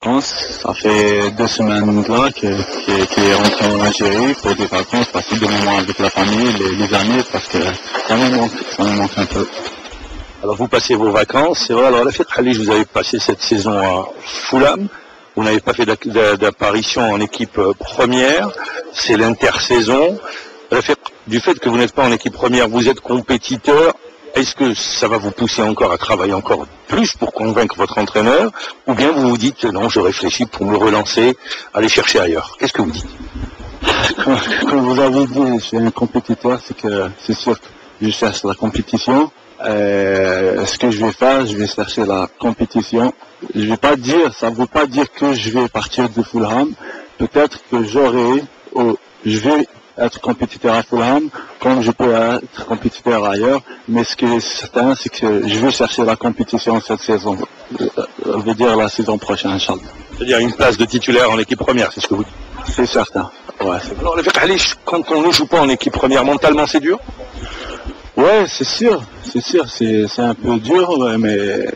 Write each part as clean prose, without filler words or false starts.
vacances. Ça fait 2 semaines là qu'il est rentré en Algérie pour des vacances, passer des moments avec la famille, les amis, parce que ça me manque un peu. Alors vous passez vos vacances, c'est vrai. Alors Rafik Khalij, vous avez passé cette saison à Fulham. Vous n'avez pas fait d'apparition en équipe première. C'est l'intersaison. Rafik, du fait que vous n'êtes pas en équipe première, vous êtes compétiteur. Est-ce que ça va vous pousser encore à travailler encore plus pour convaincre votre entraîneur, ou bien vous vous dites non, je réfléchis pour me relancer, aller chercher ailleurs? Qu'est-ce que vous dites? Comme vous avez dit, je suis un compétiteur, c'est sûr que je cherche la compétition. Ce que je vais faire, je vais chercher la compétition. Je vais pas dire, ça ne veut pas dire que je vais partir de Fulham. Peut-être que je vais être compétiteur à Fulham, comme je peux être compétiteur ailleurs, mais ce qui est certain, c'est que je vais chercher la compétition cette saison. Je veux dire la saison prochaine, Inch'Allah. C'est-à-dire une place de titulaire en équipe première, c'est ce que vous dites? C'est certain. Ouais, alors, Rafik Khalij, quand on ne joue pas en équipe première, mentalement, c'est dur? Ouais, c'est sûr, c'est un peu dur, ouais, mais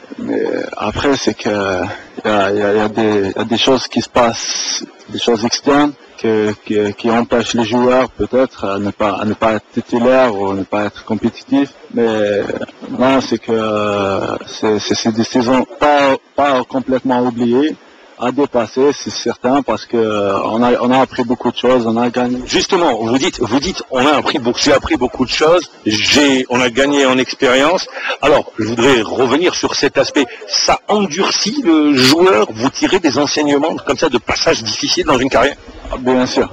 après c'est que il y a des choses qui se passent, des choses externes qui empêchent les joueurs peut-être à ne pas être titulaires ou ne pas être compétitifs. Mais non, c'est que c'est des saisons pas complètement oubliées, à dépasser, c'est certain, parce que on a appris beaucoup de choses, on a gagné. Justement, vous dites, j'ai appris beaucoup de choses, on a gagné en expérience. Alors, je voudrais revenir sur cet aspect. Ça endurcit le joueur, vous tirez des enseignements comme ça de passages difficiles dans une carrière? Bien sûr.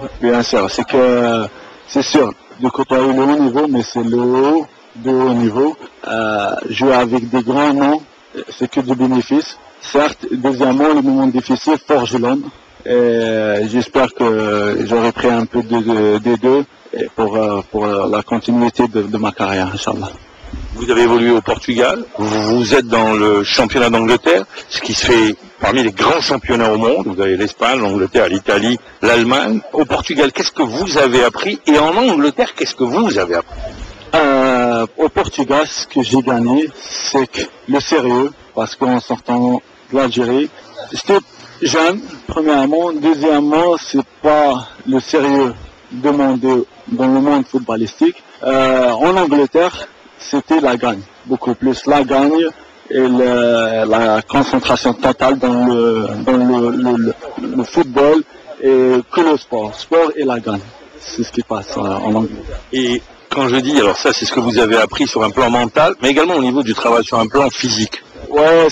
C'est sûr, de côtoyer le haut niveau, mais c'est le haut de haut niveau. Jouer avec des grands noms, c'est que du bénéfice. Certes, deuxièmement, le moment difficile forge l'homme. J'espère que j'aurai pris un peu des deux pour la continuité de ma carrière, Inch'Allah. Vous avez évolué au Portugal, vous êtes dans le championnat d'Angleterre, ce qui se fait parmi les grands championnats au monde. Vous avez l'Espagne, l'Angleterre, l'Italie, l'Allemagne. Au Portugal, qu'est-ce que vous avez appris? Et en Angleterre, qu'est-ce que vous avez appris? Au Portugal, ce que j'ai gagné, c'est que le sérieux, parce qu'en sortant de l'Algérie, j'étais jeune, premièrement. Deuxièmement, c'est pas le sérieux demandé dans le monde footballistique. En Angleterre, c'était la gagne, beaucoup plus la gagne et la concentration totale dans le football et que le sport et la gagne. C'est ce qui passe en Angleterre. Et quand je dis, alors ça c'est ce que vous avez appris sur un plan mental, mais également au niveau du travail sur un plan physique. Ouais,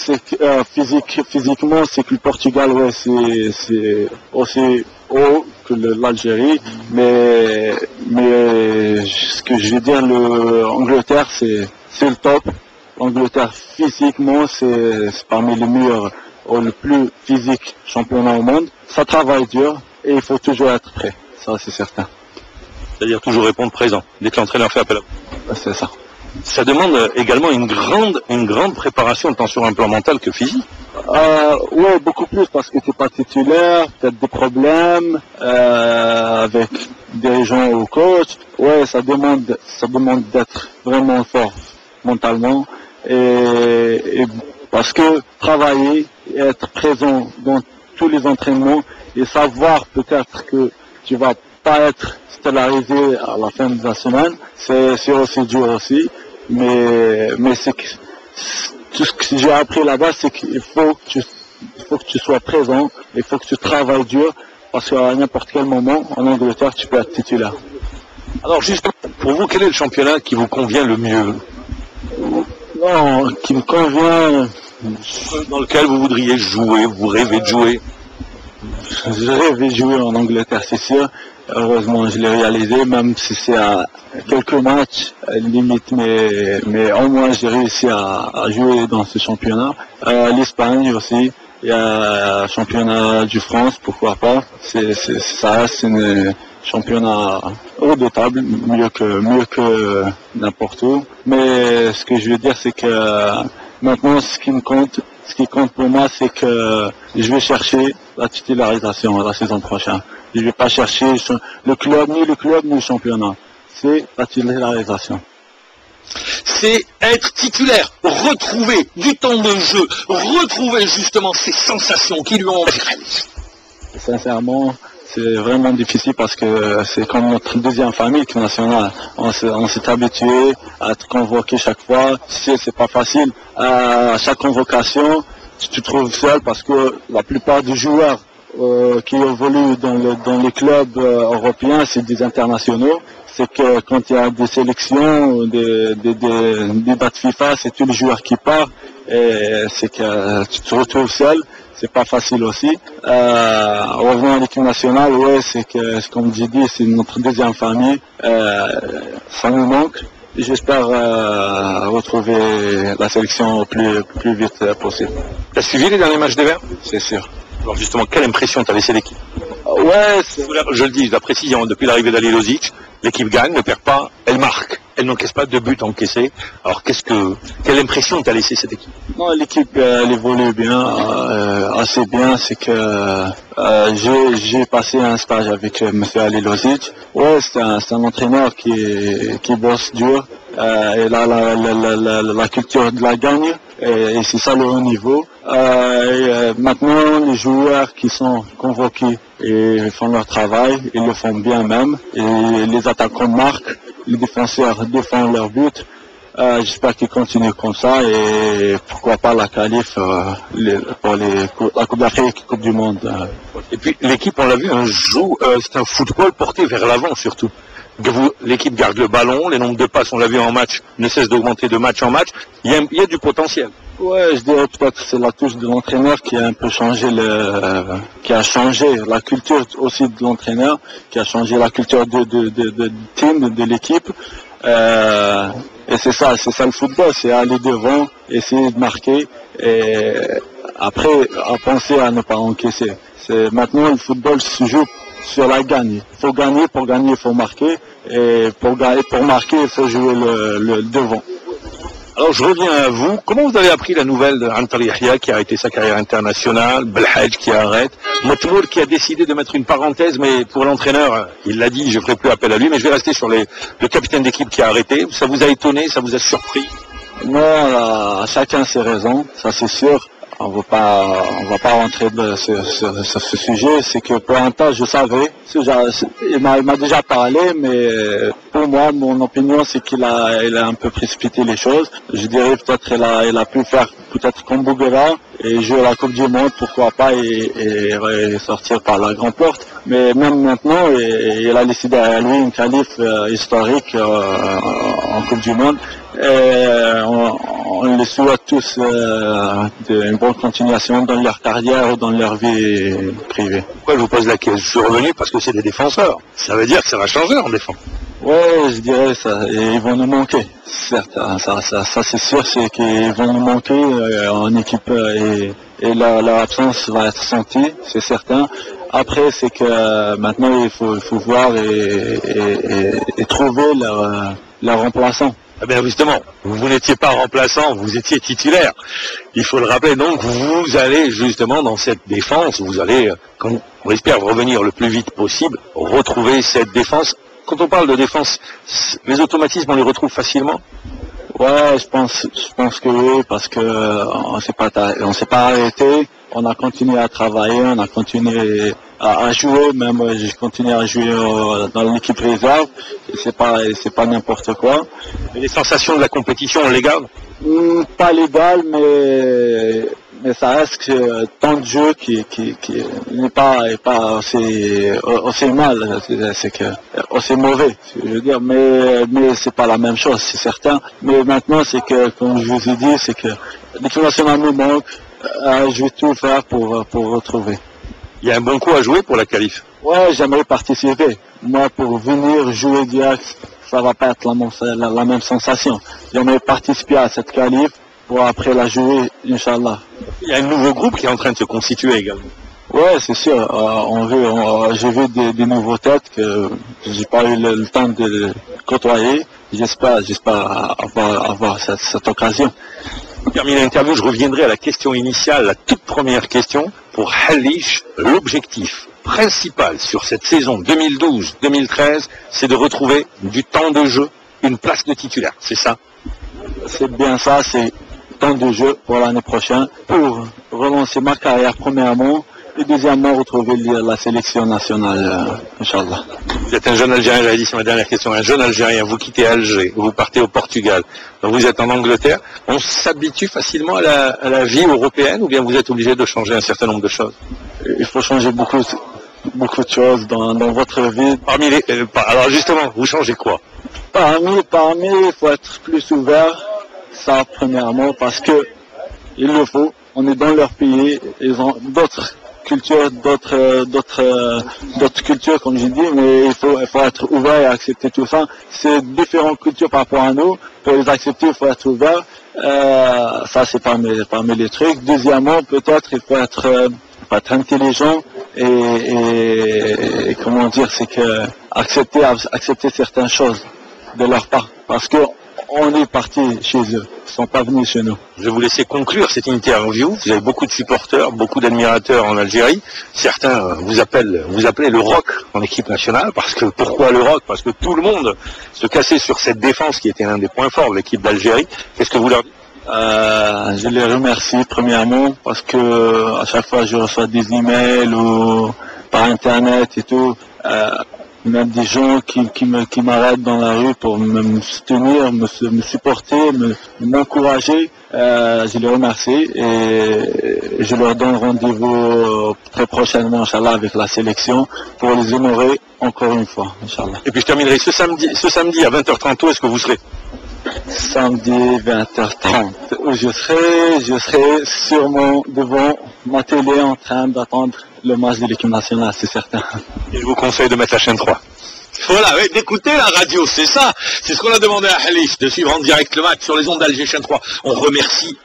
physiquement, c'est que le Portugal, ouais, c'est aussi haut que l'Algérie, mais ce que je veux dire, l'Angleterre, c'est le top. L'Angleterre, physiquement, c'est parmi les meilleurs, ou le plus physique championnat au monde. Ça travaille dur et il faut toujours être prêt. Ça, c'est certain. C'est-à-dire toujours répondre présent, dès que l'entraîneur fait appel à vous. C'est ça. Ça demande également une grande préparation tant sur un plan mental que physique. Ouais, beaucoup plus, parce que t'es pas titulaire, peut-être des problèmes avec des gens au coach. Ouais, ça demande d'être vraiment fort mentalement et parce que travailler et être présent dans tous les entraînements et savoir peut-être que tu vas pas être stellarisé à la fin de la semaine, c'est aussi dur aussi, mais c'est que tout ce que j'ai appris là-bas, c'est qu'il faut que tu sois présent, il faut que tu travailles dur, parce qu'à n'importe quel moment, en Angleterre, tu peux être titulaire. Alors justement, pour vous, quel est le championnat qui vous convient le mieux? Non, qui me convient, dans lequel vous voudriez jouer, vous rêvez de jouer? je rêve de jouer en Angleterre, c'est sûr. Heureusement, je l'ai réalisé, même si c'est à quelques matchs limite, mais au moins j'ai réussi à jouer dans ce championnat. L'Espagne aussi, il y a le championnat du France, pourquoi pas. Ça reste un championnat redoutable, mieux que n'importe où. Mais ce que je veux dire, c'est que maintenant, ce qui compte pour moi, c'est que je vais chercher la titularisation la saison prochaine. Je ne vais pas chercher ni le club, ni le championnat. C'est la titularisation. c'est être titulaire, retrouver du temps de jeu, retrouver justement ces sensations qui lui ont... Sincèrement, c'est vraiment difficile parce que c'est comme notre deuxième famille nationale. On s'est habitué à être convoqué chaque fois. C'est pas facile. À chaque convocation, tu te trouves seul parce que la plupart des joueurs qui évoluent dans les clubs européens, c'est des internationaux. C'est que quand il y a des sélections, des dates FIFA, c'est tous les joueurs qui partent. Et c'est que tu te retrouves seul. C'est pas facile aussi. Revenir à l'équipe nationale, ouais, c'est que, comme j'ai dit, c'est notre deuxième famille. Ça nous manque. J'espère retrouver la sélection au plus vite possible. T'as suivi les derniers matchs des Verts? C'est sûr. Alors justement, quelle impression t'as laissé l'équipe? Ouais, je le dis, la précision, depuis l'arrivée d'Ali Lozic, l'équipe gagne, ne perd pas, elle marque. Elle n'encaisse pas de buts encaissés. Alors quelle impression t'as laissé cette équipe? Non, l'équipe elle évolue bien, assez bien. C'est que j'ai passé un stage avec M. Ali Lozic. Ouais, c'est un entraîneur qui bosse dur. Il a la culture de la gagne. Et c'est ça le haut niveau. Maintenant, les joueurs qui sont convoqués et font leur travail, ils le font bien même. Et les attaquants marquent, les défenseurs défendent leur but. J'espère qu'ils continuent comme ça et pourquoi pas la qualif pour la Coupe d'Afrique et Coupe du Monde. Et puis l'équipe, on l'a vu, c'est un football porté vers l'avant surtout. L'équipe garde le ballon, les nombres de passes, on l'a vu en match, ne cessent d'augmenter de match en match. Il y a du potentiel. Ouais, je dirais peut-être que c'est la touche de l'entraîneur qui a un peu changé qui a changé la culture aussi de l'entraîneur, qui a changé la culture de team, de l'équipe. Et c'est ça le football, c'est aller devant, essayer de marquer et après à penser à ne pas encaisser. Maintenant le football se joue sur la gagne. Il faut gagner, pour gagner il faut marquer et pour marquer il faut jouer le devant. Alors je reviens à vous, comment vous avez appris la nouvelle d'Antal Yahya qui a arrêté sa carrière internationale, Belhadj qui arrête, Motmour qui a décidé de mettre une parenthèse, mais pour l'entraîneur, il l'a dit, je ne ferai plus appel à lui, mais je vais rester sur le capitaine d'équipe qui a arrêté. Ça vous a étonné, ça vous a surpris? Non, chacun ses raisons, ça c'est sûr. On va pas rentrer sur ce sujet. C'est que pour un temps, je savais. Il m'a déjà parlé, mais pour moi, mon opinion, c'est qu'il a un peu précipité les choses. Je dirais peut-être il a pu faire peut-être comme Bouguera et jouer la Coupe du Monde, pourquoi pas, et sortir par la grande porte. Mais même maintenant, il a laissé derrière lui une qualif historique en Coupe du Monde. On les souhaite tous une bonne continuation dans leur carrière ou dans leur vie privée. Pourquoi je vous pose la question? Je suis revenu parce que c'est des défenseurs. Ça veut dire que ça va changer en défense. Ouais, je dirais ça. Et ils vont nous manquer, certes. Ça c'est sûr, c'est qu'ils vont nous manquer en équipe et leur absence va être sentie, c'est certain. Après, c'est que maintenant il faut voir et trouver leur remplaçant. Eh bien justement, vous n'étiez pas remplaçant, vous étiez titulaire. Il faut le rappeler, donc vous allez justement dans cette défense, vous allez, on espère revenir le plus vite possible, retrouver cette défense. Quand on parle de défense, les automatismes, on les retrouve facilement? Ouais, je pense que oui, parce que on s'est pas arrêté, on a continué à travailler, on a continué à jouer, même j'ai continué à jouer dans l'équipe réserve, c'est pas n'importe quoi. Et les sensations de la compétition, on les garde? Pas légal, mais ça reste que tant de jeu qui n'est pas aussi mal, c'est que aussi mauvais, je veux dire, mais c'est pas la même chose, c'est certain. Mais maintenant, c'est que, comme je vous ai dit, c'est que l'équipe nationale nous manque, je vais tout faire pour retrouver. Il y a un bon coup à jouer pour la qualif? Ouais, j'aimerais participer. Moi, pour venir jouer direct, ça va pas être la même sensation. J'aimerais participer à cette qualif pour après la jouer, Inch'Allah. Il y a un nouveau groupe qui est en train de se constituer également. Ouais, c'est sûr. J'ai vu des nouveaux têtes que j'ai pas eu le temps de côtoyer. J'espère avoir cette occasion. Pour terminer l'interview, je reviendrai à la question initiale, la toute première question. Pour Halish, l'objectif principal sur cette saison 2012-2013, c'est de retrouver du temps de jeu, une place de titulaire, c'est ça? c'est bien ça, c'est temps de jeu pour l'année prochaine, pour relancer ma carrière premièrement, et deuxièmement retrouver la sélection nationale, Inch'Allah. Vous êtes un jeune Algérien, j'avais dit, c'est ma dernière question, un jeune Algérien, vous quittez Alger, vous partez au Portugal, donc vous êtes en Angleterre, on s'habitue facilement à la vie européenne ou bien vous êtes obligé de changer un certain nombre de choses? Il faut changer beaucoup de choses dans votre vie. Alors justement, vous changez quoi? Parmi, il faut être plus ouvert, ça premièrement, parce que il le faut, on est dans leur pays, ils ont d'autres cultures, d'autres cultures comme j'ai dit, mais il faut être ouvert et accepter tout ça. C'est différentes cultures par rapport à nous, pour les accepter il faut être ouvert, ça c'est parmi les trucs. Deuxièmement, peut-être il faut être intelligent et comment dire, c'est que accepter certaines choses de leur part, parce que on est parti chez eux, ils ne sont pas venus chez nous. Je vais vous laisser conclure cette interview. Vous avez beaucoup de supporters, beaucoup d'admirateurs en Algérie. Certains vous appelez le rock en équipe nationale. Parce que pourquoi le rock? Parce que tout le monde se cassait sur cette défense qui était l'un des points forts de l'équipe d'Algérie. Qu'est-ce que vous leur dites? Je les remercie premièrement parce que à chaque fois je reçois des emails ou par internet et tout. Même des gens qui m'arrêtent dans la rue pour me soutenir, me supporter, m'encourager. Je les remercie et je leur donne rendez-vous très prochainement, Inch'Allah, avec la sélection pour les honorer encore une fois, Inch'Allah. Et puis je terminerai ce samedi à 20h30, où est-ce que vous serez? Samedi 20h30, où je serai sûrement devant ma télé en train d'attendre le match de l'équipe nationale, c'est certain. Et je vous conseille de mettre la chaîne 3. Voilà, ouais, d'écouter la radio, c'est ça. C'est ce qu'on a demandé à Khalif, de suivre en direct le match sur les ondes d'Alger chaîne 3. On remercie